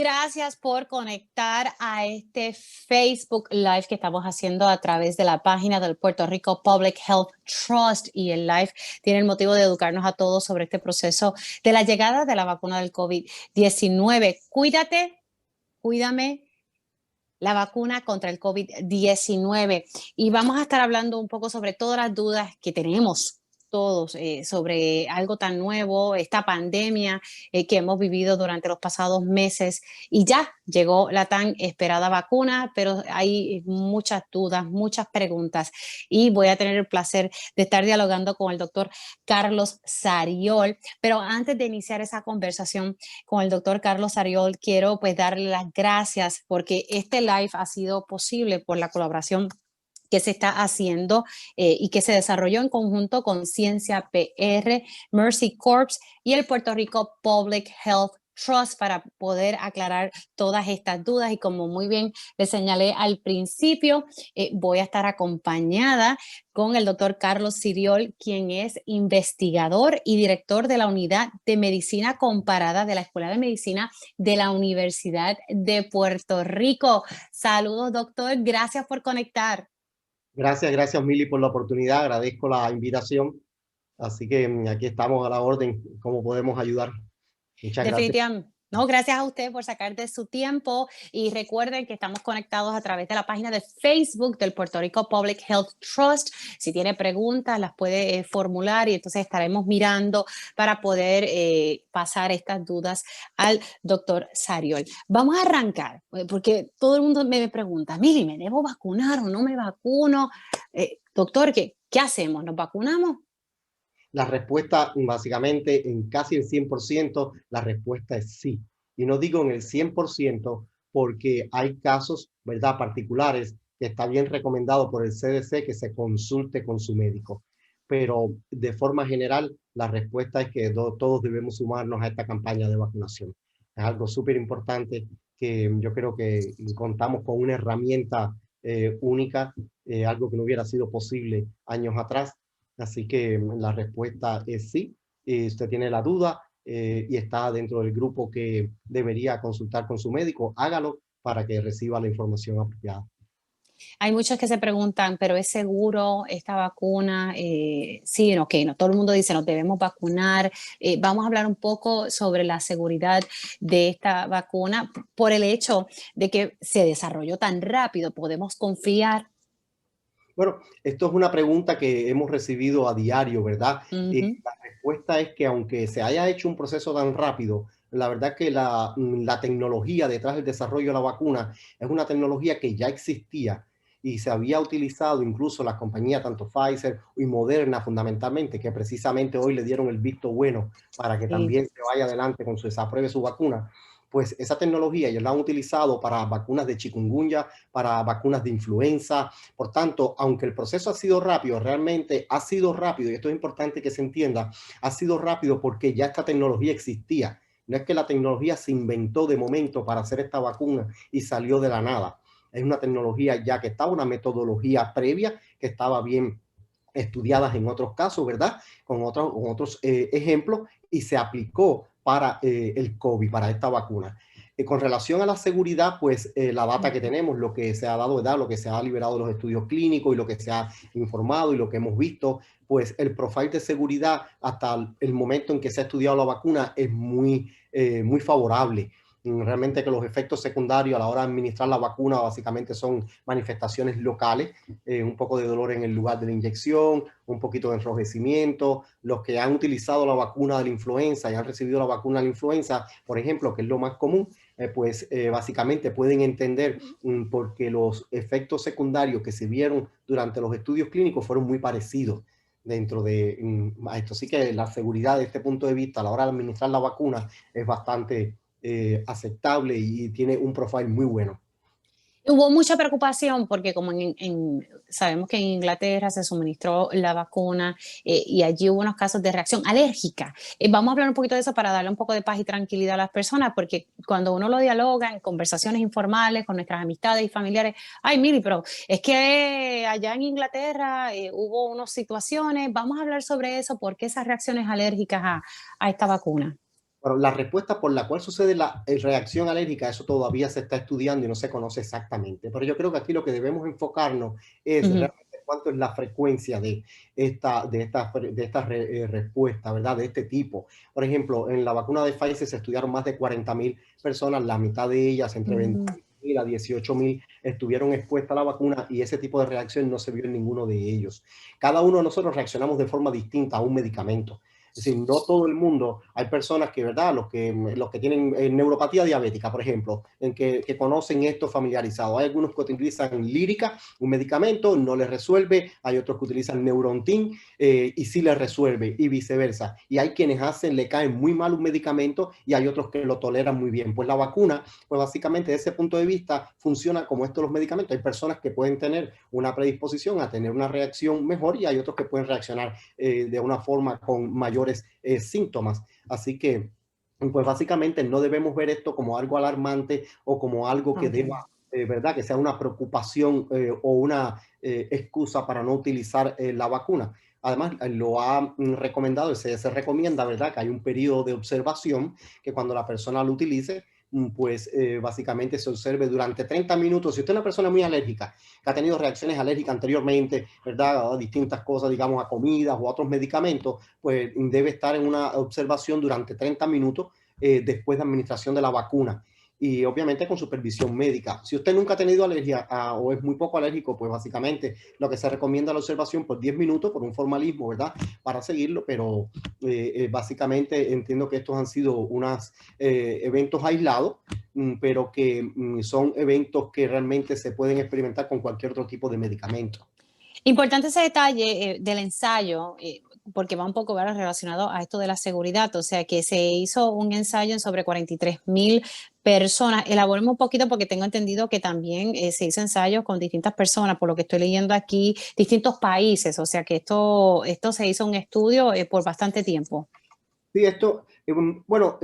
Gracias por conectar a este Facebook Live que estamos haciendo a través de la página del Puerto Rico Public Health Trust. Y el live tiene el motivo de educarnos a todos sobre este proceso de la llegada de la vacuna del COVID-19. Cuídate, cuídame. La vacuna contra el COVID-19. Y vamos a estar hablando un poco sobre todas las dudas que tenemos todos sobre algo tan nuevo, esta pandemia que hemos vivido durante los pasados meses. Y ya llegó la tan esperada vacuna, pero hay muchas dudas, muchas preguntas. Y voy a tener el placer de estar dialogando con el doctor Carlos Sariol. Pero antes de iniciar esa conversación con el doctor Carlos Sariol, quiero pues darle las gracias porque este live ha sido posible por la colaboración que se está haciendo y que se desarrolló en conjunto con Ciencia PR, Mercy Corps y el Puerto Rico Public Health Trust para poder aclarar todas estas dudas. Y como muy bien le señalé al principio, voy a estar acompañada con el doctor Carlos Sariol, quien es investigador y director de la Unidad de Medicina Comparada de la Escuela de Medicina de la Universidad de Puerto Rico. Saludos, doctor. Gracias por conectar. Gracias, Mili, por la oportunidad. Agradezco la invitación. Así que aquí estamos a la orden. ¿Cómo podemos ayudar? Muchas gracias. Definitivamente. No, gracias a usted por sacar de su tiempo y recuerden que estamos conectados a través de la página de Facebook del Puerto Rico Public Health Trust. Si tiene preguntas, las puede formular y entonces estaremos mirando para poder pasar estas dudas al doctor Sariol. Vamos a arrancar, porque todo el mundo me pregunta, Mili, ¿me debo vacunar o no me vacuno? Doctor, ¿qué hacemos? ¿Nos vacunamos? La respuesta, básicamente, en casi el 100%, la respuesta es sí. Y no digo en el 100% porque hay casos, ¿verdad?, particulares que está bien recomendado por el CDC que se consulte con su médico. Pero de forma general, la respuesta es que todos debemos sumarnos a esta campaña de vacunación. Es algo súper importante que yo creo que contamos con una herramienta única, algo que no hubiera sido posible años atrás. Así que la respuesta es sí. Usted tiene la duda y está dentro del grupo que debería consultar con su médico, hágalo para que reciba la información apropiada. Hay muchos que se preguntan, ¿pero es seguro esta vacuna? Sí, ok, no, todo el mundo dice nos debemos vacunar. Vamos a hablar un poco sobre la seguridad de esta vacuna por el hecho de que se desarrolló tan rápido. ¿Podemos confiar? Bueno, esto es una pregunta que hemos recibido a diario, ¿verdad? Ujú. La respuesta es que aunque se haya hecho un proceso tan rápido, la verdad que la tecnología detrás del desarrollo de la vacuna es una tecnología que ya existía y se había utilizado incluso las compañías, tanto Pfizer y Moderna fundamentalmente, que precisamente hoy le dieron el visto bueno para que Sí. también se vaya adelante con desapruebe su vacuna. Pues esa tecnología ya la han utilizado para vacunas de chikungunya, para vacunas de influenza. Por tanto, aunque el proceso ha sido rápido, realmente ha sido rápido, y esto es importante que se entienda, ha sido rápido porque ya esta tecnología existía. No es que la tecnología se inventó de momento para hacer esta vacuna y salió de la nada. Es una tecnología ya que estaba, una metodología previa que estaba bien estudiadas en otros casos, ¿verdad? Con otros ejemplos y se aplicó para el COVID, para esta vacuna. Con relación a la seguridad, pues la data que tenemos, lo que se ha dado, ¿verdad? Lo que se ha liberado de los estudios clínicos y lo que se ha informado y lo que hemos visto, pues el profile de seguridad hasta el momento en que se ha estudiado la vacuna es muy favorable. Realmente que los efectos secundarios a la hora de administrar la vacuna básicamente son manifestaciones locales, un poco de dolor en el lugar de la inyección, un poquito de enrojecimiento. Los que han utilizado la vacuna de la influenza y han recibido la vacuna de la influenza, por ejemplo, que es lo más común, básicamente pueden entender porque los efectos secundarios que se vieron durante los estudios clínicos fueron muy parecidos dentro de esto. Así que la seguridad de este punto de vista a la hora de administrar la vacuna es bastante aceptable y tiene un profile muy bueno. Hubo mucha preocupación porque como sabemos que en Inglaterra se suministró la vacuna y allí hubo unos casos de reacción alérgica. Vamos a hablar un poquito de eso para darle un poco de paz y tranquilidad a las personas, porque cuando uno lo dialoga en conversaciones informales con nuestras amistades y familiares, ay, Miri, pero es que allá en Inglaterra hubo unas situaciones, vamos a hablar sobre eso, ¿por qué esas reacciones alérgicas a esta vacuna? Bueno, la respuesta por la cual sucede la reacción alérgica, eso todavía se está estudiando y no se conoce exactamente. Pero yo creo que aquí lo que debemos enfocarnos es Ujú, realmente cuánto es la frecuencia de esta respuesta, ¿verdad? De este tipo. Por ejemplo, en la vacuna de Pfizer se estudiaron más de 40.000 personas, la mitad de ellas, entre ujú. 20.000 a 18.000, estuvieron expuestas a la vacuna y ese tipo de reacción no se vio en ninguno de ellos. Cada uno de nosotros reaccionamos de forma distinta a un medicamento. Es decir, no todo el mundo, hay personas que, ¿verdad? Los que tienen neuropatía diabética, por ejemplo, que conocen esto familiarizado. Hay algunos que utilizan lírica, un medicamento, no les resuelve. Hay otros que utilizan Neurontin y sí les resuelve y viceversa. Y hay quienes le caen muy mal un medicamento y hay otros que lo toleran muy bien. Pues la vacuna, pues básicamente desde ese punto de vista funciona como estos los medicamentos. Hay personas que pueden tener una predisposición a tener una reacción mejor y hay otros que pueden reaccionar de una forma con mayores síntomas. Así que, pues básicamente no debemos ver esto como algo alarmante o como algo que deba, Ok. ¿verdad? Que sea una preocupación o una excusa para no utilizar la vacuna. Además, lo ha recomendado, se recomienda, ¿verdad? Que hay un periodo de observación que cuando la persona lo utilice, pues básicamente se observe durante 30 minutos. Si usted es una persona muy alérgica, que ha tenido reacciones alérgicas anteriormente, ¿verdad? A distintas cosas, digamos, a comidas o a otros medicamentos, pues debe estar en una observación durante 30 minutos después de administración de la vacuna. Y obviamente con supervisión médica. Si usted nunca ha tenido alergia o es muy poco alérgico, pues básicamente lo que se recomienda la observación por 10 minutos, por un formalismo, ¿verdad? Para seguirlo, pero básicamente entiendo que estos han sido unos eventos aislados, pero que son eventos que realmente se pueden experimentar con cualquier otro tipo de medicamento. Importante ese detalle del ensayo, porque va un poco, ¿verdad?, relacionado a esto de la seguridad, o sea, que se hizo un ensayo en sobre 43.000 personas. Elaboremos un poquito porque tengo entendido que también se hizo ensayos con distintas personas, por lo que estoy leyendo aquí, distintos países, o sea, que esto se hizo un estudio por bastante tiempo. Sí, esto, bueno,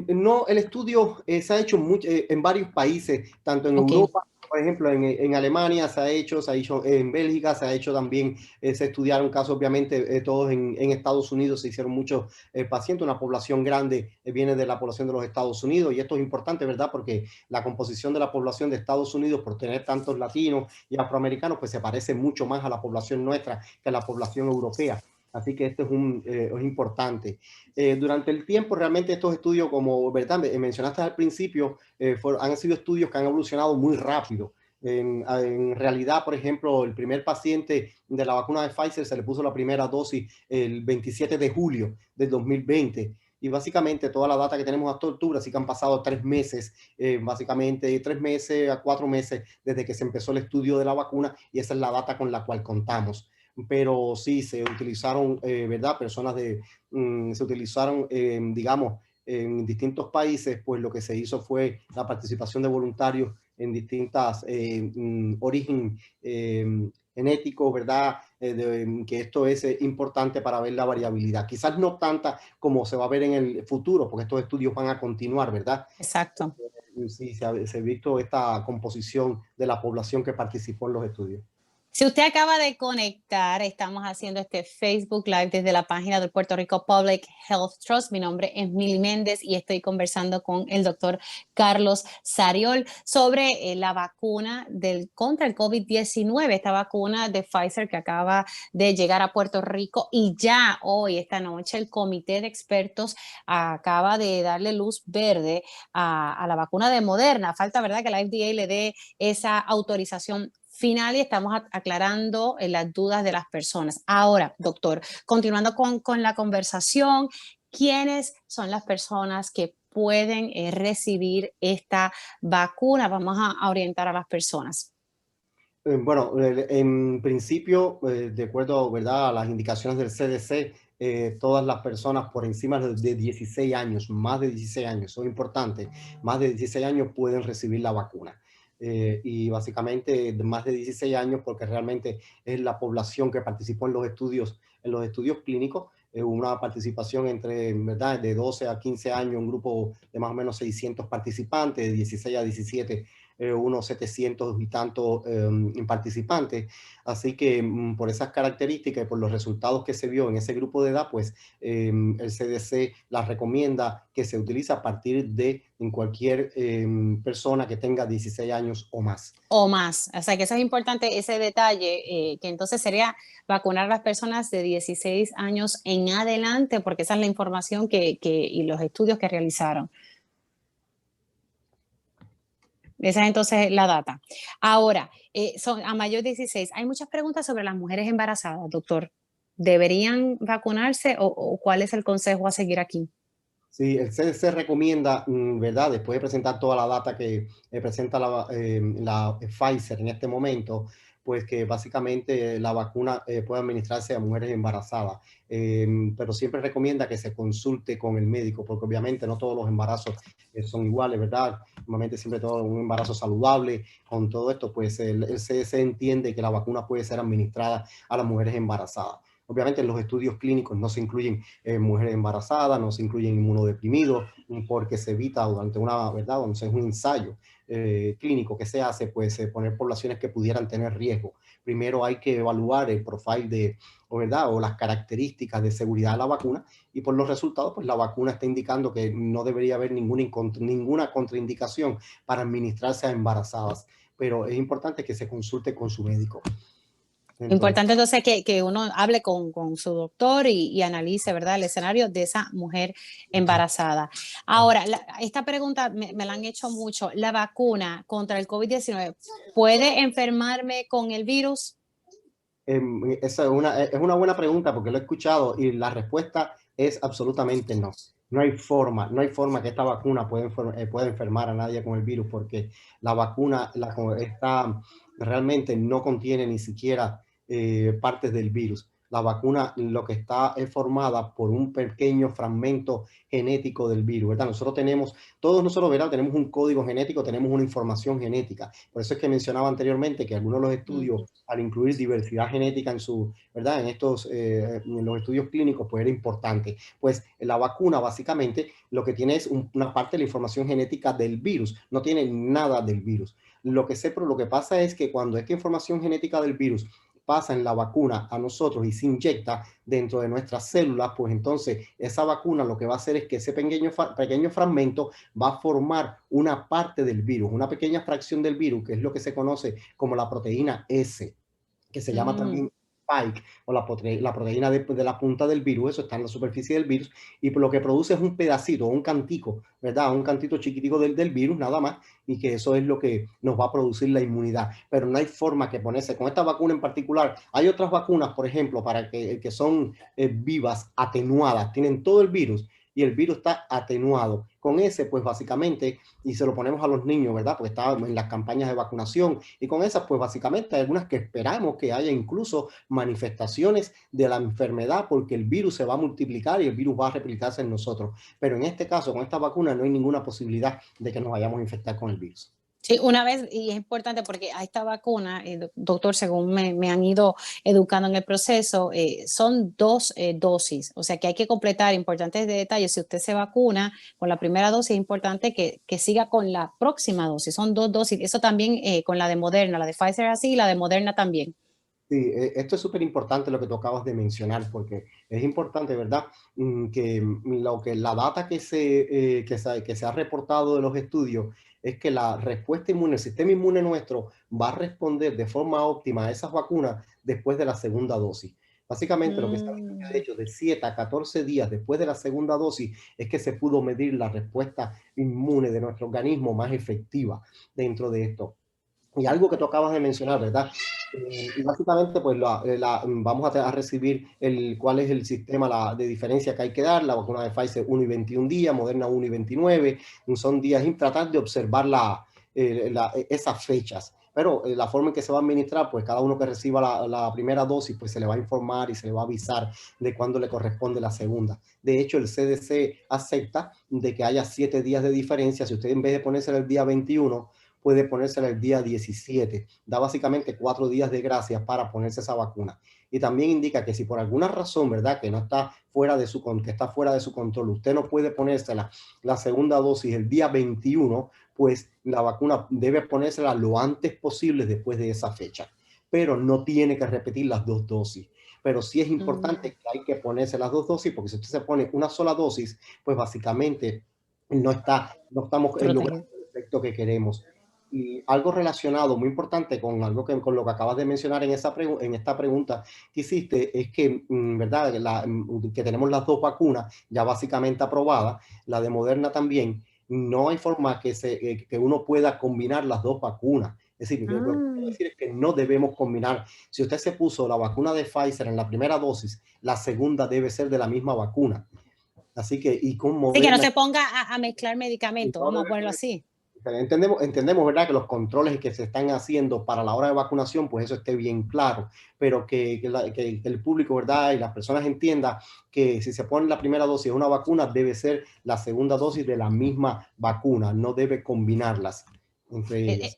no, el estudio se ha hecho en varios países, tanto en Ok. Europa, por ejemplo, en Alemania se ha hecho en Bélgica, se ha hecho también, se estudiaron casos, obviamente, todos en Estados Unidos, se hicieron muchos pacientes, una población grande viene de la población de los Estados Unidos, y esto es importante, ¿verdad? Porque la composición de la población de Estados Unidos, por tener tantos latinos y afroamericanos, pues se parece mucho más a la población nuestra que a la población europea. Así que esto es importante. Durante el tiempo, realmente estos estudios, como verdad mencionaste al principio, han sido estudios que han evolucionado muy rápido. En realidad, por ejemplo, el primer paciente de la vacuna de Pfizer se le puso la primera dosis el 27 de julio del 2020. Y básicamente toda la data que tenemos hasta octubre, así que han pasado 3 meses, básicamente 3 meses a 4 meses desde que se empezó el estudio de la vacuna y esa es la data con la cual contamos. Pero sí, se utilizaron, ¿verdad? Se utilizaron, digamos, en distintos países, pues lo que se hizo fue la participación de voluntarios en distintas origen genético, ¿verdad? Que esto es importante para ver la variabilidad. Quizás no tanta como se va a ver en el futuro, porque estos estudios van a continuar, ¿verdad? Exacto. Sí, se ha visto esta composición de la población que participó en los estudios. Si usted acaba de conectar, estamos haciendo este Facebook Live desde la página del Puerto Rico Public Health Trust. Mi nombre es Mili Méndez y estoy conversando con el doctor Carlos Sariol sobre la vacuna contra el COVID-19, esta vacuna de Pfizer que acaba de llegar a Puerto Rico y ya hoy, esta noche, el comité de expertos acaba de darle luz verde a la vacuna de Moderna. Falta, ¿verdad?, que la FDA le dé esa autorización final y estamos aclarando las dudas de las personas. Ahora, doctor, continuando con la conversación, ¿quiénes son las personas que pueden recibir esta vacuna? Vamos a orientar a las personas. Bueno, en principio, de acuerdo, ¿verdad?, a las indicaciones del CDC, todas las personas por encima de 16 años, más de 16 años, son importantes, más de 16 años pueden recibir la vacuna. Y básicamente de más de 16 años, porque realmente es la población que participó en los estudios clínicos, una participación entre, ¿verdad?, de 12 a 15 años, un grupo de más o menos 600 participantes, de 16 a 17 unos 700 y tantos participantes. Así que por esas características y por los resultados que se vio en ese grupo de edad, pues el CDC la recomienda que se utilice a partir de en cualquier persona que tenga 16 años o más. O más. O sea que eso es importante, ese detalle, que entonces sería vacunar a las personas de 16 años en adelante, porque esa es la información y los estudios que realizaron. Esa es entonces la data. Ahora, son a mayor de 16. Hay muchas preguntas sobre las mujeres embarazadas, doctor. ¿Deberían vacunarse o cuál es el consejo a seguir aquí? Sí, el CDC recomienda, ¿verdad? Después de presentar toda la data que presenta la Pfizer en este momento, pues que básicamente la vacuna puede administrarse a mujeres embarazadas. Pero siempre recomienda que se consulte con el médico, porque obviamente no todos los embarazos son iguales, ¿verdad? Normalmente siempre todo un embarazo saludable. Con todo esto, pues el CDC entiende que la vacuna puede ser administrada a las mujeres embarazadas. Obviamente en los estudios clínicos no se incluyen mujeres embarazadas, no se incluyen inmunodeprimidos, porque se evita durante una, ¿verdad? Entonces, un ensayo clínico que se hace, pues poner poblaciones que pudieran tener riesgo. Primero hay que evaluar el profile ¿verdad? O las características de seguridad de la vacuna y por los resultados, pues la vacuna está indicando que no debería haber ninguna contraindicación para administrarse a embarazadas, pero es importante que se consulte con su médico. Importante entonces que uno hable con su doctor y analice, ¿verdad?, el escenario de esa mujer embarazada. Ahora, esta pregunta me la han hecho mucho. ¿La vacuna contra el COVID-19 puede enfermarme con el virus? Esa es una buena pregunta porque lo he escuchado y la respuesta es absolutamente no. No hay forma que esta vacuna pueda enfermar a nadie con el virus porque la vacuna realmente no contiene ni siquiera partes del virus. La vacuna lo que está es formada por un pequeño fragmento genético del virus, ¿verdad? Todos nosotros, ¿verdad? Tenemos un código genético, tenemos una información genética. Por eso es que mencionaba anteriormente que algunos de los estudios, al incluir diversidad genética ¿verdad? En los estudios clínicos, pues era importante. Pues la vacuna básicamente lo que tiene es una parte de la información genética del virus, no tiene nada del virus. Lo que pasa es que cuando esta información genética del virus pasa en la vacuna a nosotros y se inyecta dentro de nuestras células, pues entonces esa vacuna lo que va a hacer es que ese pequeño fragmento va a formar una parte del virus, una pequeña fracción del virus, que es lo que se conoce como la proteína S, que se llama también spike, o la proteína de la punta del virus. Eso está en la superficie del virus, y lo que produce es un pedacito, un cantico, ¿verdad? Un cantito chiquitico del virus, nada más, y que eso es lo que nos va a producir la inmunidad. Pero no hay forma que ponerse con esta vacuna en particular. Hay otras vacunas, por ejemplo, que son vivas, atenuadas, tienen todo el virus, y el virus está atenuado. Con ese, pues básicamente, y se lo ponemos a los niños, ¿verdad? Porque está en las campañas de vacunación, y con esas, pues básicamente hay algunas que esperamos que haya incluso manifestaciones de la enfermedad, porque el virus se va a multiplicar y el virus va a replicarse en nosotros. Pero en este caso, con esta vacuna, no hay ninguna posibilidad de que nos vayamos a infectar con el virus. Sí, una vez, y es importante porque a esta vacuna, doctor, según me han ido educando en el proceso, son dos dosis, o sea que hay que completar importantes detalles. Si usted se vacuna con la primera dosis, es importante que siga con la próxima dosis, son dos dosis. Eso también con la de Moderna, la de Pfizer así y la de Moderna también. Sí, esto es súper importante lo que tú acabas de mencionar, porque es importante, ¿verdad? La data que se ha reportado de los estudios es que la respuesta inmune, el sistema inmune nuestro va a responder de forma óptima a esas vacunas después de la segunda dosis. Básicamente lo que se ha hecho de 7 a 14 días después de la segunda dosis es que se pudo medir la respuesta inmune de nuestro organismo más efectiva dentro de esto. Y algo que tú acabas de mencionar, ¿verdad? Y básicamente, pues vamos a recibir cuál es el sistema de diferencia que hay que dar. La vacuna de Pfizer 1 y 21 días, Moderna 1 y 29. Son días y tratar de observar esas fechas. Pero la forma en que se va a administrar, pues cada uno que reciba la primera dosis, pues se le va a informar y se le va a avisar de cuándo le corresponde la segunda. De hecho, el CDC acepta de que haya 7 días de diferencia. Si usted en vez de ponerse el día 21, puede ponérsela el día 17. Da básicamente 4 días de gracia para ponerse esa vacuna. Y también indica que si por alguna razón, ¿verdad?, que no está fuera de su, que está fuera de su control, usted no puede ponérsela la segunda dosis el día 21, pues la vacuna debe ponérsela lo antes posible después de esa fecha. Pero no tiene que repetir las 2 dosis. Pero sí es importante que hay que ponerse las 2 dosis, porque si usted se pone una sola dosis, pues básicamente no estamos logrando Protegido. el efecto que queremos. Y algo relacionado, muy importante, con algo que, con lo que acabas de mencionar en, en esta pregunta que hiciste, es que, ¿verdad? Que tenemos las 2 vacunas ya básicamente aprobadas, la de Moderna también, no hay forma que uno pueda combinar las 2 vacunas. Es decir, lo que quiero decir es que no debemos combinar. Si usted se puso la vacuna de Pfizer en la primera dosis, la segunda debe ser de la misma vacuna. Así que, y con Así que no Moderna, se ponga a mezclar medicamentos, no vamos a debe ponerlo así. entendemos, ¿verdad?, que los controles que se están haciendo para la hora de vacunación, pues eso esté bien claro, pero que el público, ¿verdad?, y las personas entiendan que si se pone la primera dosis de una vacuna, debe ser la segunda dosis de la misma vacuna, no debe combinarlas entre E- ellas. e-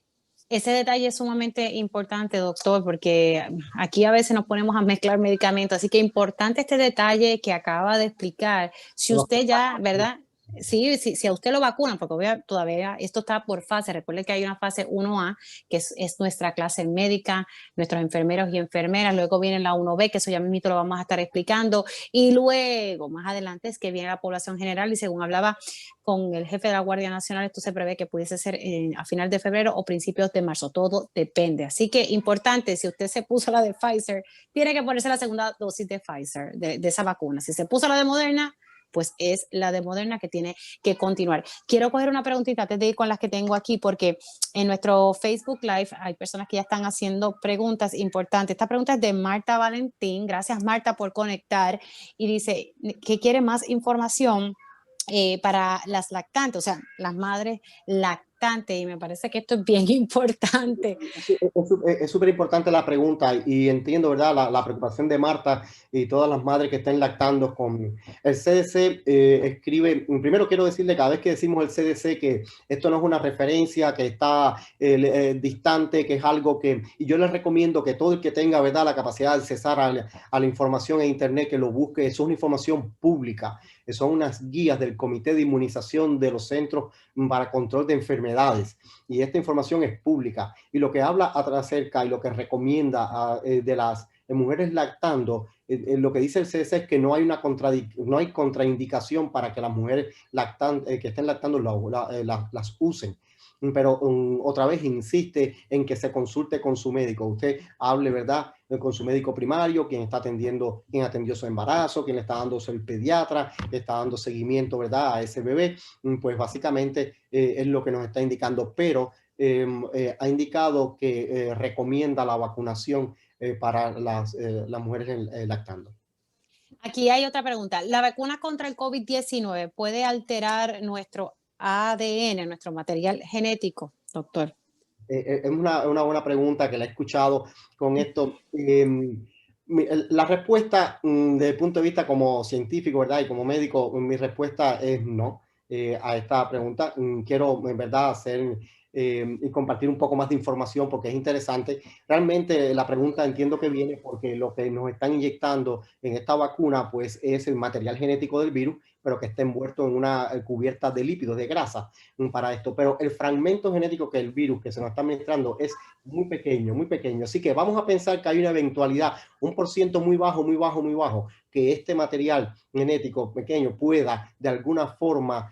Ese detalle es sumamente importante, doctor, porque aquí a veces nos ponemos a mezclar medicamentos, así que importante este detalle que acaba de explicar. Si usted ya, ¿verdad? Sí, sí, si a usted lo vacunan, porque todavía esto está por fase, recuerde que hay una fase 1A, que es nuestra clase médica, nuestros enfermeros y enfermeras, luego viene la 1B, que eso ya mismo lo vamos a estar explicando, y luego, más adelante, es que viene la población general, y según hablaba con el jefe de la Guardia Nacional, esto se prevé que pudiese ser a final de febrero o principios de marzo, todo depende. Así que importante, si usted se puso la de Pfizer, tiene que ponerse la segunda dosis de Pfizer, de esa vacuna. Si se puso la de Moderna, pues es la de Moderna que tiene que continuar. Quiero coger una preguntita antes de ir con las que tengo aquí, porque en nuestro Facebook Live hay personas que ya están haciendo preguntas importantes. Esta pregunta es de Marta Valentín. Gracias, Marta, por conectar. Y dice que quiere más información para las lactantes, o sea, las madres lactantes, y me parece que esto es bien importante. Es súper importante la pregunta y entiendo, ¿verdad?, la preocupación de Marta y todas las madres que estén lactando con el CDC. Escribe, primero quiero decirle, cada vez que decimos el CDC, que esto no es una referencia, que está distante, que es algo que, y yo les recomiendo que todo el que tenga, ¿verdad?, la capacidad de accesar a la información en internet, que lo busque. Eso es una información pública, son unas guías del Comité de Inmunización de los Centros para Control de Enfermedades, y esta información es pública. Y lo que habla acerca y lo que recomienda de las mujeres lactando, lo que dice el CDC es que no hay no hay contraindicación para que las mujeres que estén lactando las usen. Pero otra vez insiste en que se consulte con su médico. Usted hable, ¿verdad?, con su médico primario, quien está atendiendo, quien atendió su embarazo, quien le está dando el pediatra, le está dando seguimiento, ¿verdad?, a ese bebé. Pues básicamente es lo que nos está indicando, pero ha indicado que recomienda la vacunación para las mujeres lactando. Aquí hay otra pregunta. ¿La vacuna contra el COVID-19 puede alterar nuestro ADN, nuestro material genético, doctor? Es una buena pregunta que la he escuchado con esto. La respuesta, desde el punto de vista como científico, ¿verdad?, y como médico, mi respuesta es no a esta pregunta. Quiero, en verdad, hacer y compartir un poco más de información porque es interesante. Realmente la pregunta entiendo que viene porque lo que nos están inyectando en esta vacuna, pues, es el material genético del virus, pero que está envuelto en una cubierta de lípidos, de grasa, para esto. Pero el fragmento genético que el virus que se nos está administrando es muy pequeño, muy pequeño. Así que vamos a pensar que hay una eventualidad, un por ciento muy bajo, muy bajo, muy bajo, que este material genético pequeño pueda de alguna forma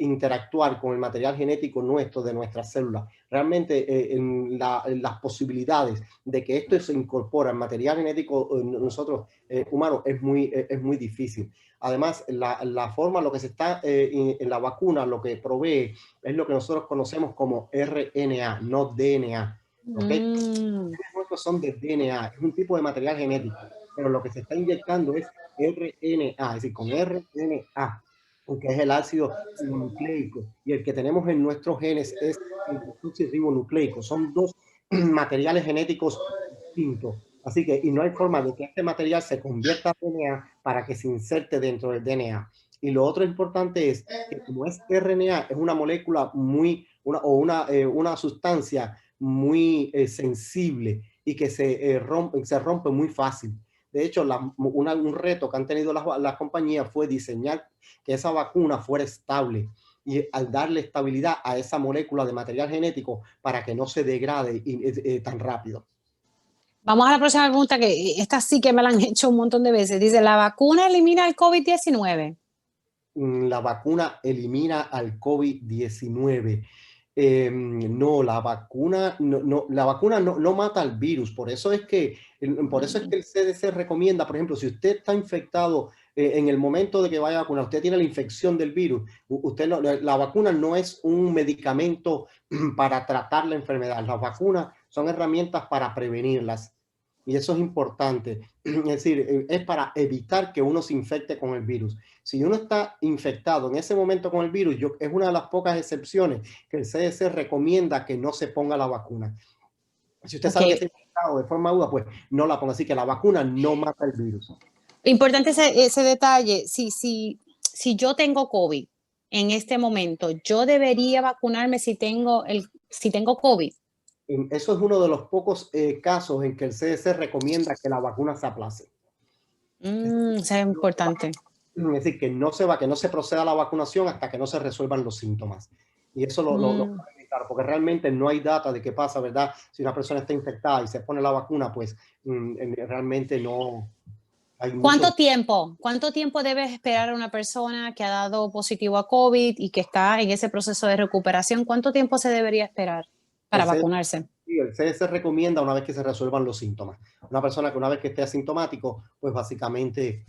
interactuar con el material genético nuestro, de nuestras células. Realmente en las posibilidades de que esto se incorpore al material genético nosotros humanos es muy difícil. Además, la forma, lo que se está en la vacuna, lo que provee es lo que nosotros conocemos como RNA, no DNA. ¿Ok? Mm. Los son de DNA, es un tipo de material genético, pero lo que se está inyectando es RNA, es decir, con RNA, que es el ácido ribonucleico, y el que tenemos en nuestros genes es el desoxirribonucleico. Son dos materiales genéticos distintos. Así que, y no hay forma de que este material se convierta en DNA para que se inserte dentro del DNA. Y lo otro importante es que como es RNA, es una molécula una sustancia muy sensible y que se rompe muy fácil. De hecho, un reto que han tenido las compañías fue diseñar que esa vacuna fuera estable y al darle estabilidad a esa molécula de material genético para que no se degrade tan rápido. Vamos a la próxima pregunta, que esta sí que me la han hecho un montón de veces. Dice, ¿la vacuna elimina el COVID-19? La vacuna elimina al COVID-19. No, la vacuna no mata al virus. Por eso es que el CDC recomienda, por ejemplo, si usted está infectado en el momento de que vaya a vacunar, usted tiene la infección del virus, la vacuna no es un medicamento para tratar la enfermedad. Las vacunas son herramientas para prevenirlas. Y eso es importante. Es decir, es para evitar que uno se infecte con el virus. Si uno está infectado en ese momento con el virus, es una de las pocas excepciones que el CDC recomienda que no se ponga la vacuna. Si usted sabe que está infectado de forma aguda, pues no la ponga. Así que la vacuna no mata el virus. Importante ese detalle. Si yo tengo COVID en este momento, ¿yo debería vacunarme si tengo COVID? Eso es uno de los pocos casos en que el CDC recomienda que la vacuna se aplace. Eso es importante. Es decir, que no se proceda a la vacunación hasta que no se resuelvan los síntomas. Y eso lo puede evitar, porque realmente no hay data de qué pasa, ¿verdad? Si una persona está infectada y se pone la vacuna, pues realmente no hay ¿Cuánto tiempo debe esperar una persona que ha dado positivo a COVID y que está en ese proceso de recuperación? ¿Cuánto tiempo se debería esperar para vacunarse? Sí, el CDC recomienda una vez que se resuelvan los síntomas. Una persona que una vez que esté asintomático, pues básicamente,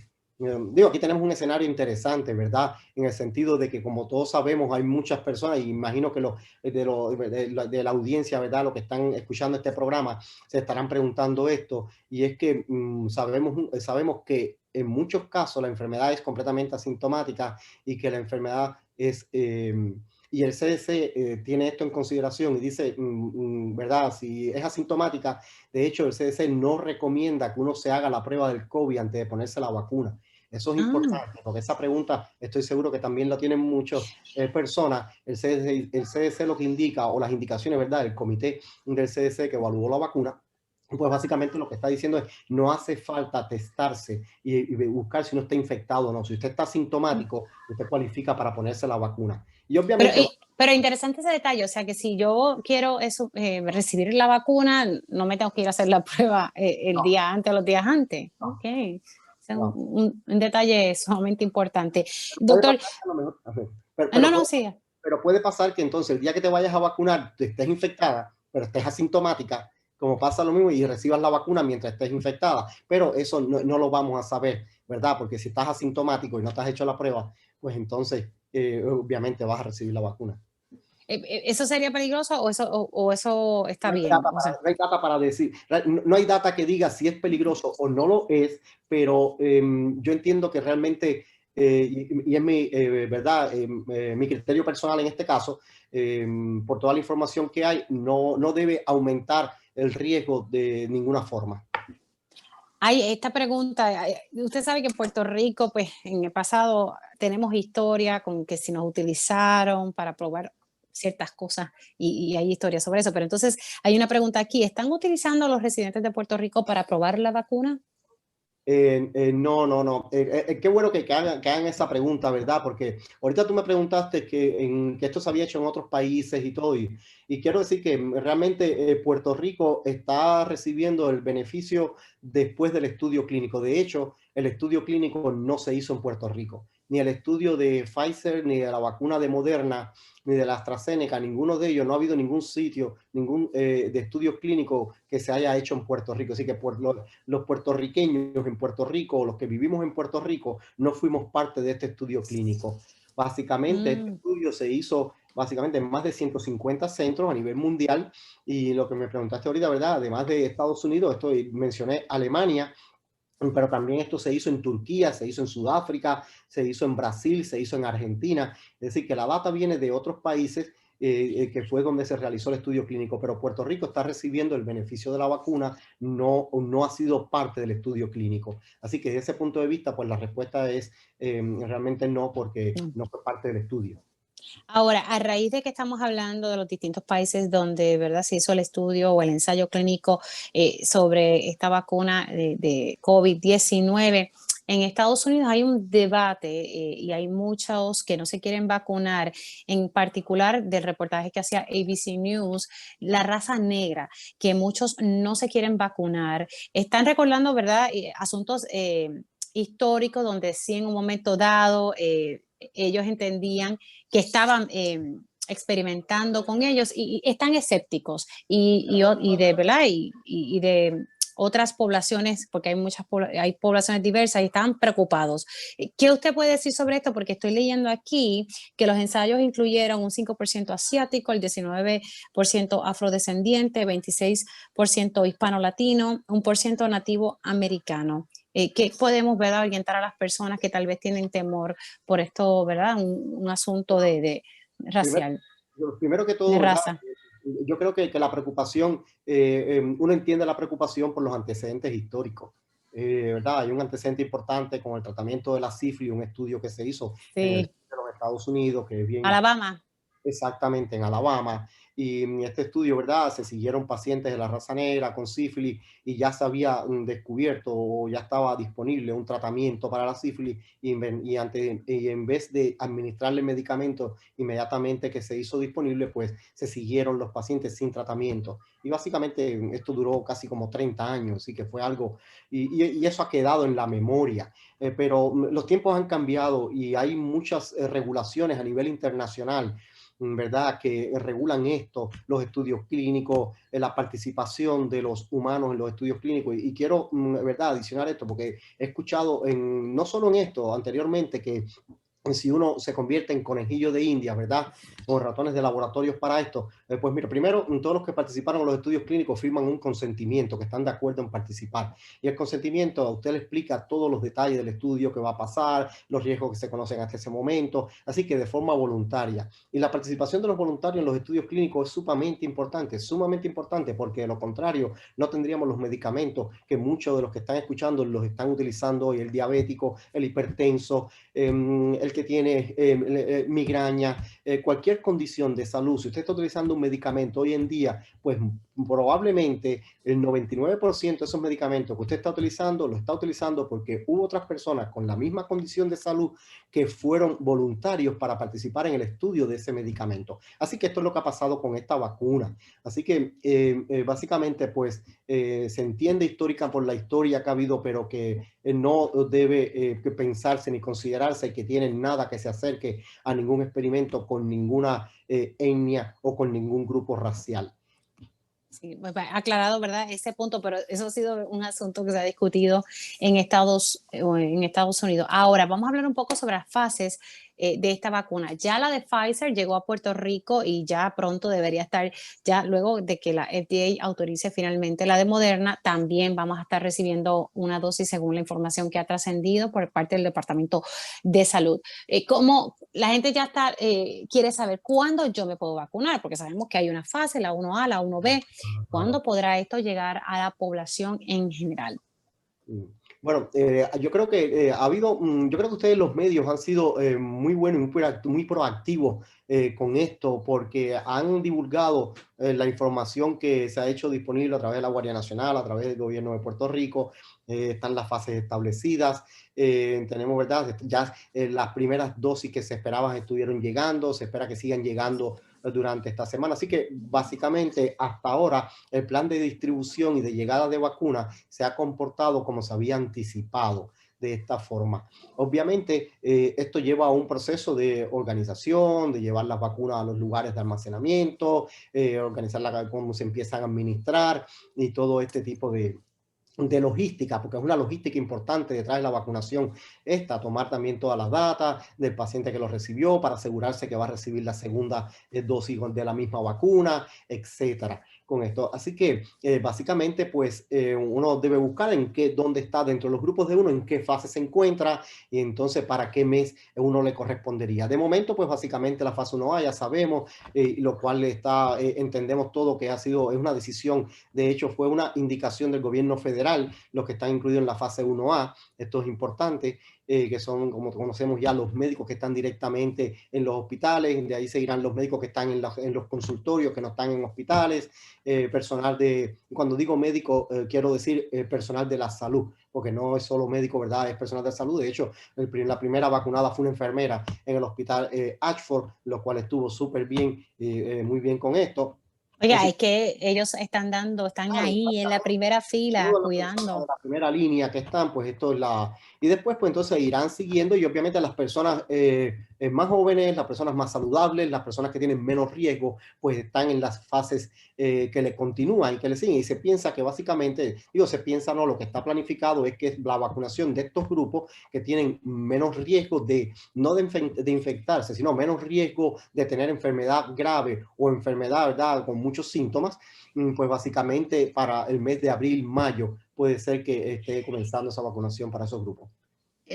aquí tenemos un escenario interesante, ¿verdad? En el sentido de que, como todos sabemos, hay muchas personas, y imagino que de la audiencia, ¿verdad? Los que están escuchando este programa, se estarán preguntando esto, y es que sabemos que en muchos casos la enfermedad es completamente asintomática y que la enfermedad y el CDC tiene esto en consideración y dice, ¿verdad? Si es asintomática, de hecho, el CDC no recomienda que uno se haga la prueba del COVID antes de ponerse la vacuna. Eso es importante, porque esa pregunta estoy seguro que también lo tienen muchas personas. El CDC lo que indica, o las indicaciones, ¿verdad? El comité del CDC que evaluó la vacuna, pues básicamente lo que está diciendo es, no hace falta testarse y buscar si uno está infectado o no. Si usted está asintomático, usted cualifica para ponerse la vacuna. Y obviamente... Pero interesante ese detalle, o sea que si yo quiero recibir la vacuna, no me tengo que ir a hacer la prueba el día antes o los días antes. No, Ok, ese es no. un detalle sumamente importante. Doctor, pero puede pasar que entonces el día que te vayas a vacunar, te estés infectada, pero estés asintomática, como pasa lo mismo, y recibas la vacuna mientras estés infectada. Pero eso no lo vamos a saber, ¿verdad? Porque si estás asintomático y no te has hecho la prueba, pues entonces obviamente vas a recibir la vacuna. ¿Eso sería peligroso o eso está bien? No hay data para decir, no hay data que diga si es peligroso o no lo es, pero yo entiendo que realmente, y es mi, ¿verdad? Mi criterio personal en este caso, por toda la información que hay, no debe aumentar el riesgo de ninguna forma. Hay esta pregunta, usted sabe que en Puerto Rico, pues en el pasado tenemos historia con que si nos utilizaron para probar ciertas cosas y hay historia sobre eso, pero entonces hay una pregunta aquí, ¿están utilizando a los residentes de Puerto Rico para probar la vacuna? No. Qué bueno que hagan esa pregunta, ¿verdad? Porque ahorita tú me preguntaste que esto se había hecho en otros países y todo, y quiero decir que realmente Puerto Rico está recibiendo el beneficio después del estudio clínico. De hecho, el estudio clínico no se hizo en Puerto Rico. Ni el estudio de Pfizer, ni de la vacuna de Moderna, ni de la AstraZeneca, ninguno de ellos, no ha habido ningún sitio, ningún de estudio clínico que se haya hecho en Puerto Rico. Así que los puertorriqueños en Puerto Rico, los que vivimos en Puerto Rico, no fuimos parte de este estudio clínico. Básicamente, este estudio se hizo básicamente en más de 150 centros a nivel mundial, y lo que me preguntaste ahorita, ¿verdad? Además de Estados Unidos, mencioné Alemania, pero también esto se hizo en Turquía, se hizo en Sudáfrica, se hizo en Brasil, se hizo en Argentina. Es decir, que la data viene de otros países que fue donde se realizó el estudio clínico, pero Puerto Rico está recibiendo el beneficio de la vacuna, no ha sido parte del estudio clínico. Así que desde ese punto de vista, pues la respuesta es realmente no, porque no fue parte del estudio. Ahora, a raíz de que estamos hablando de los distintos países donde, ¿verdad?, se hizo el estudio o el ensayo clínico sobre esta vacuna de COVID-19, en Estados Unidos hay un debate y hay muchos que no se quieren vacunar, en particular del reportaje que hacía ABC News, la raza negra, que muchos no se quieren vacunar. Están recordando, ¿verdad?, asuntos históricos donde sí en un momento dado ellos entendían que estaban experimentando con ellos y están escépticos y de verdad y de otras poblaciones, porque hay hay poblaciones diversas y están preocupados. ¿Qué usted puede decir sobre esto? Porque estoy leyendo aquí que los ensayos incluyeron un 5% asiático, el 19% afrodescendiente, 26% hispano-latino, 1% nativo americano. ¿Qué podemos, verdad, orientar a las personas que tal vez tienen temor por esto, verdad? Un asunto de Primero, racial, primero que de todo, ¿verdad? raza. Yo creo que la preocupación, uno entiende la preocupación por los antecedentes históricos. ¿Verdad? Hay un antecedente importante con el tratamiento de la sífilis, un estudio que se hizo en el Sí, de los Estados Unidos, que es bien. Alabama. Exactamente, en Alabama. Y en este estudio, ¿verdad? Se siguieron pacientes de la raza negra con sífilis y ya se había descubierto o ya estaba disponible un tratamiento para la sífilis y en vez de administrarle medicamentos inmediatamente que se hizo disponible, pues se siguieron los pacientes sin tratamiento. Y básicamente esto duró casi como 30 años, así que fue algo, y eso ha quedado en la memoria. Pero los tiempos han cambiado y hay muchas regulaciones a nivel internacional, ¿verdad?, que regulan esto, los estudios clínicos, la participación de los humanos en los estudios clínicos. Y quiero, ¿verdad?, adicionar esto, porque he escuchado no solo en esto, anteriormente, que si uno se convierte en conejillo de India, ¿verdad? O ratones de laboratorios para esto, pues mira, primero, todos los que participaron en los estudios clínicos firman un consentimiento, que están de acuerdo en participar. Y el consentimiento a usted le explica todos los detalles del estudio que va a pasar, los riesgos que se conocen hasta ese momento, así que de forma voluntaria. Y la participación de los voluntarios en los estudios clínicos es sumamente importante, porque de lo contrario no tendríamos los medicamentos que muchos de los que están escuchando los están utilizando hoy, el diabético, el hipertenso, el que tiene migraña, cualquier condición de salud. Si usted está utilizando un medicamento hoy en día, pues probablemente el 99% de esos medicamentos que usted está utilizando, lo está utilizando porque hubo otras personas con la misma condición de salud que fueron voluntarios para participar en el estudio de ese medicamento. Así que esto es lo que ha pasado con esta vacuna. Así que básicamente pues se entiende histórica por la historia que ha habido, pero que no debe pensarse ni considerarse que tiene nada que se acerque a ningún experimento con ninguna etnia o con ningún grupo racial. Sí, pues, aclarado, ¿verdad? Ese punto, pero eso ha sido un asunto que se ha discutido en Estados Unidos. Ahora, vamos a hablar un poco sobre las fases de esta vacuna. Ya la de Pfizer llegó a Puerto Rico y ya pronto debería estar, ya luego de que la FDA autorice finalmente la de Moderna, también vamos a estar recibiendo una dosis según la información que ha trascendido por parte del Departamento de Salud. ¿Cómo la gente ya está, quiere saber cuándo yo me puedo vacunar? Porque sabemos que hay una fase, la 1A, la 1B. ¿Cuándo podrá esto llegar a la población en general? Mm. Bueno, yo creo que ha habido, yo creo que ustedes los medios han sido muy buenos y muy proactivos con esto, porque han divulgado la información que se ha hecho disponible a través de la Guardia Nacional, a través del gobierno de Puerto Rico. Están las fases establecidas, tenemos, ¿verdad? Ya las primeras dosis que se esperaban estuvieron llegando, se espera que sigan llegando durante esta semana. Así que básicamente hasta ahora el plan de distribución y de llegada de vacunas se ha comportado como se había anticipado, de esta forma. Obviamente, esto lleva a un proceso de organización, de llevar las vacunas a los lugares de almacenamiento, organizar cómo se empiezan a administrar y todo este tipo de logística, porque es una logística importante detrás de la vacunación esta, tomar también todas las datas del paciente que lo recibió para asegurarse que va a recibir la segunda dosis de la misma vacuna, etcétera, con esto. Así que básicamente pues uno debe buscar dónde está dentro de los grupos de uno, en qué fase se encuentra y entonces para qué mes uno le correspondería. De momento pues básicamente la fase 1A ya sabemos, lo cual entendemos todo que es una decisión, de hecho fue una indicación del gobierno federal general los que están incluidos en la fase 1A. Esto es importante, que son, como conocemos ya, los médicos que están directamente en los hospitales. De ahí seguirán los médicos que están en los consultorios, que no están en hospitales, personal de, cuando digo médico, quiero decir personal de la salud, porque no es solo médico, ¿verdad? Es personal de salud. De hecho, la primera vacunada fue una enfermera en el hospital Ashford, lo cual estuvo súper bien, muy bien con esto. Oiga, Así, es que ellos están claro, ahí en la primera fila todas las personas de cuidando. la primera línea que están, pues esto es la... Y después, pues entonces irán siguiendo y obviamente las personas más jóvenes, las personas más saludables, las personas que tienen menos riesgo, pues están en las fases que le continúan y que le siguen. Y se piensa que básicamente, digo, se piensa no, lo que está planificado es que la vacunación de estos grupos que tienen menos riesgo de, no de infectarse, sino menos riesgo de tener enfermedad grave o enfermedad, ¿verdad?, con muchos síntomas, pues básicamente para el mes de abril, mayo, puede ser que esté comenzando esa vacunación para esos grupos.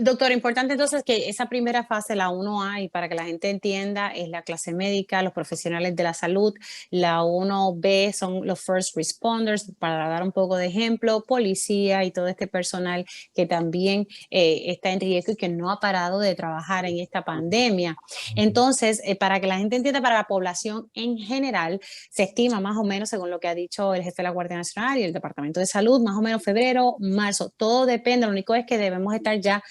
Doctor, importante entonces que esa primera fase, la 1A, y para que la gente entienda, es la clase médica, los profesionales de la salud. La 1B son los first responders, para dar un poco de ejemplo, policía y todo este personal que también está en riesgo y que no ha parado de trabajar en esta pandemia. Entonces, para que la gente entienda, para la población en general, se estima más o menos, según lo que ha dicho el jefe de la Guardia Nacional y el Departamento de Salud, más o menos febrero, marzo. Todo depende, lo único es que debemos estar ya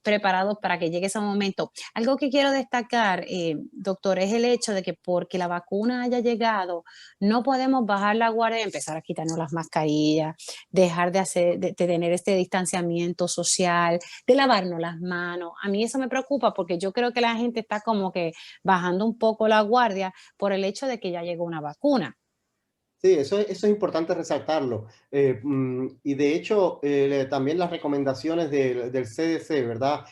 preparados para que llegue ese momento. Algo que quiero destacar, doctor, es el hecho de que porque la vacuna haya llegado, no podemos bajar la guardia y empezar a quitarnos las mascarillas, dejar de tener este distanciamiento social, de lavarnos las manos. A mí eso me preocupa porque yo creo que la gente está como que bajando un poco la guardia por el hecho de que ya llegó una vacuna. Sí, eso es importante resaltarlo. Y de hecho, también las recomendaciones del CDC, ¿verdad?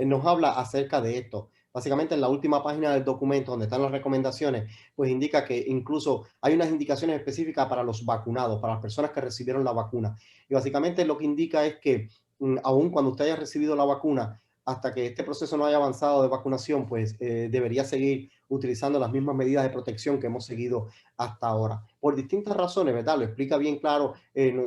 Nos habla acerca de esto. Básicamente en la última página del documento, donde están las recomendaciones, pues indica que incluso hay unas indicaciones específicas para los vacunados, para las personas que recibieron la vacuna. Y básicamente lo que indica es que aun cuando usted haya recibido la vacuna, hasta que este proceso no haya avanzado de vacunación, pues debería seguir utilizando las mismas medidas de protección que hemos seguido hasta ahora. Por distintas razones, ¿verdad? Lo explica bien claro.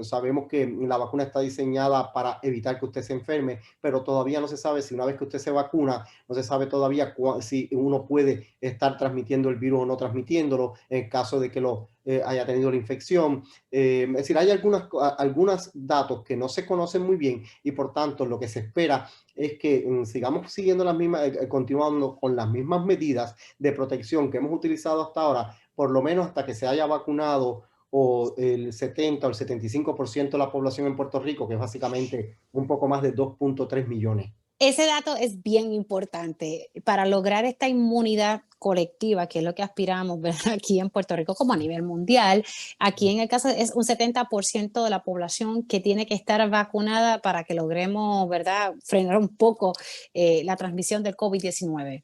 Sabemos que la vacuna está diseñada para evitar que usted se enferme, pero todavía no se sabe si una vez que usted se vacuna, no se sabe todavía si uno puede estar transmitiendo el virus o no transmitiéndolo en caso de que lo haya tenido la infección. Es decir, hay algunos datos que no se conocen muy bien y por tanto lo que se espera es que sigamos siguiendo las mismas, continuando con las mismas medidas de protección que hemos utilizado hasta ahora, por lo menos hasta que se haya vacunado o el 70 o el 75% de la población en Puerto Rico, que es básicamente un poco más de 2.3 millones. Ese dato es bien importante para lograr esta inmunidad colectiva, que es lo que aspiramos, ¿verdad? Aquí en Puerto Rico como a nivel mundial. Aquí en el caso es un 70% de la población que tiene que estar vacunada para que logremos, ¿verdad?, frenar un poco la transmisión del COVID-19.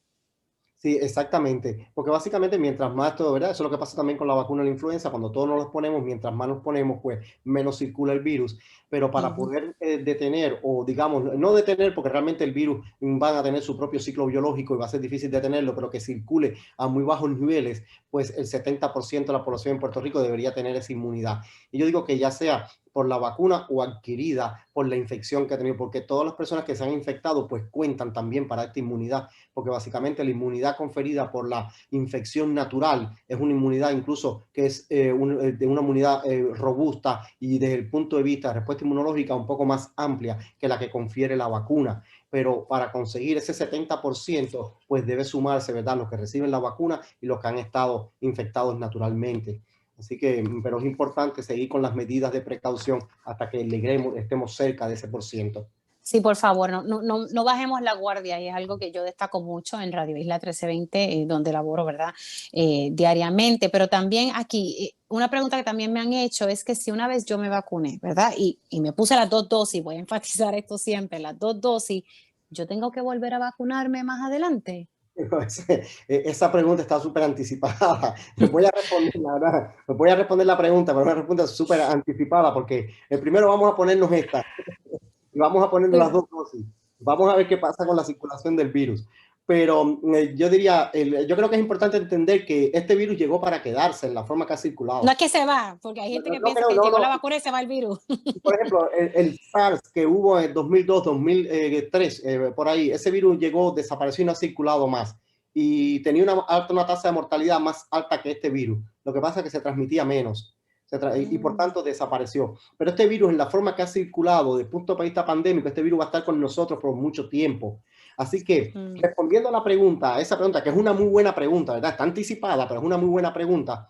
Sí, exactamente, porque básicamente mientras más todo, ¿verdad? Eso es lo que pasa también con la vacuna de la influenza, cuando todos nos los ponemos, mientras más nos ponemos, pues menos circula el virus, pero para Ujú. poder detener, o digamos, no detener, porque realmente el virus van a tener su propio ciclo biológico y va a ser difícil detenerlo, pero que circule a muy bajos niveles, pues el 70% de la población en Puerto Rico debería tener esa inmunidad. Y yo digo que ya sea por la vacuna o adquirida por la infección que ha tenido, porque todas las personas que se han infectado pues cuentan también para esta inmunidad, porque básicamente la inmunidad conferida por la infección natural es una inmunidad incluso que es de una inmunidad robusta y desde el punto de vista de respuesta inmunológica un poco más amplia que la que confiere la vacuna. Pero para conseguir ese 70%, pues debe sumarse, ¿verdad?, los que reciben la vacuna y los que han estado infectados naturalmente. Así que, pero es importante seguir con las medidas de precaución hasta que estemos cerca de ese por ciento. Sí, por favor, no bajemos la guardia y es algo que yo destaco mucho en Radio Isla 1320, donde laboro, ¿verdad? Diariamente, pero también aquí, una pregunta que también me han hecho es que si una vez yo me vacuné, ¿verdad? Y me puse las 2 dosis, voy a enfatizar esto siempre, las 2 dosis, ¿yo tengo que volver a vacunarme más adelante? Esa pregunta está súper anticipada. Voy a responder, la verdad, voy a responder la pregunta, pero es una pregunta súper anticipada porque primero vamos a ponernos esta y vamos a ponernos las 2 dosis. Vamos a ver qué pasa con la circulación del virus. pero yo diría, yo creo que es importante entender que este virus llegó para quedarse en la forma que ha No circulado. es que se va, porque hay No, gente que no piensa creo, que no, llegó no. la vacuna y se va el virus. Por ejemplo, el SARS que hubo en 2002, 2003, por ahí, ese virus llegó, desapareció y no ha circulado más. Y tenía una tasa de mortalidad más alta que este virus. Lo que pasa es que se transmitía menos y por Mm, tanto desapareció. Pero este virus, en la forma que ha circulado, desde el punto de vista pandémico, este virus va a estar con nosotros por mucho tiempo. Así que, mm. respondiendo a la pregunta, a esa pregunta, que es una muy buena pregunta, ¿verdad? Está anticipada, pero es una muy buena pregunta.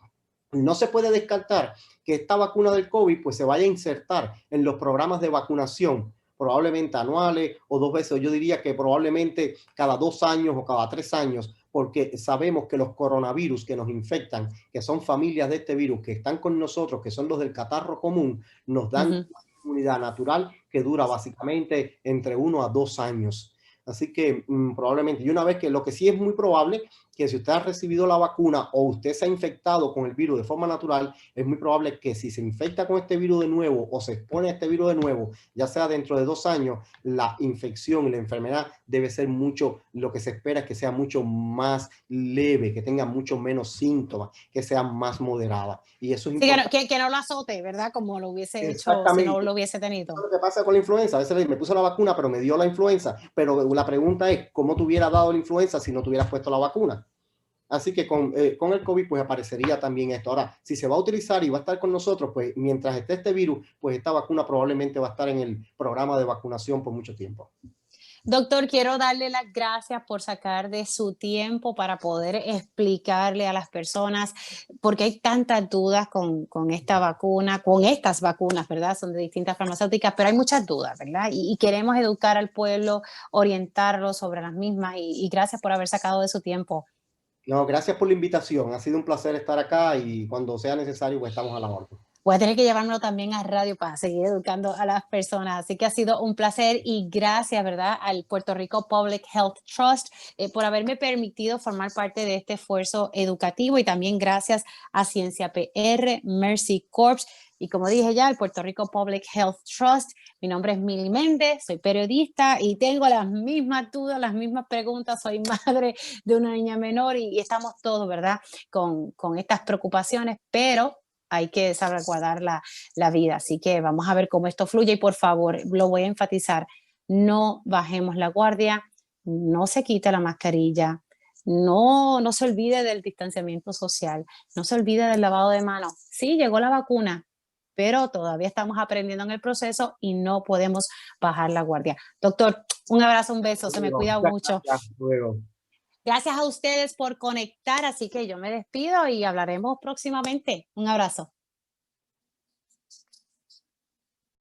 No se puede descartar que esta vacuna del COVID pues se vaya a insertar en los programas de vacunación, probablemente anuales o 2 veces. Yo diría que probablemente cada 2 años o cada 3 años, porque sabemos que los coronavirus que nos infectan, que son familias de este virus, que están con nosotros, que son los del catarro común, nos dan Ujú. una inmunidad natural que dura básicamente entre 1 a 2 años. Así que probablemente, y una vez que lo que sí es muy probable que si usted ha recibido la vacuna o usted se ha infectado con el virus de forma natural, es muy probable que si se infecta con este virus de nuevo o se expone a este virus de nuevo, ya sea dentro de 2 años, la infección y la enfermedad debe ser mucho, lo que se espera es que sea mucho más leve, que tenga mucho menos síntomas, que sea más moderada. Y eso es Sí, importante. que no lo azote, ¿verdad? Como lo hubiese hecho si no Exactamente. lo hubiese Eso tenido. es lo que pasa con la influenza. A veces me puse la vacuna, pero me dio la influenza. Pero la pregunta es, ¿cómo te hubiera dado la influenza si no te hubieras puesto la vacuna? Así que con el COVID pues aparecería también esto. Ahora, si se va a utilizar y va a estar con nosotros, pues mientras esté este virus, pues esta vacuna probablemente va a estar en el programa de vacunación por mucho tiempo. Doctor, quiero darle las gracias por sacar de su tiempo para poder explicarle a las personas, porque hay tantas dudas con esta vacuna, con estas vacunas, ¿verdad? Son de distintas farmacéuticas, pero hay muchas dudas, ¿verdad? Y queremos educar al pueblo, orientarlo sobre las mismas y gracias por haber sacado de su tiempo. No, gracias por la invitación. Ha sido un placer estar acá y cuando sea necesario, pues estamos a la orden. Voy a tener que llevármelo también a radio para seguir educando a las personas. Así que ha sido un placer y gracias, ¿verdad?, al Puerto Rico Public Health Trust por haberme permitido formar parte de este esfuerzo educativo y también gracias a Ciencia PR, Mercy Corps y como dije ya, el Puerto Rico Public Health Trust. Mi nombre es Mili Méndez, soy periodista y tengo las mismas dudas, las mismas preguntas. Soy madre de una niña menor y estamos todos, ¿verdad?, con estas preocupaciones, pero hay que salvaguardar la vida. Así que vamos a ver cómo esto fluye y por favor, lo voy a enfatizar, no bajemos la guardia, no se quite la mascarilla, no se olvide del distanciamiento social, no se olvide del lavado de manos. Sí, llegó la vacuna, pero todavía estamos aprendiendo en el proceso y no podemos bajar la guardia. Doctor, un abrazo, un beso, se me Luego, cuida muchas mucho. gracias. Luego. Gracias a ustedes por conectar, así que yo me despido y hablaremos próximamente. Un abrazo.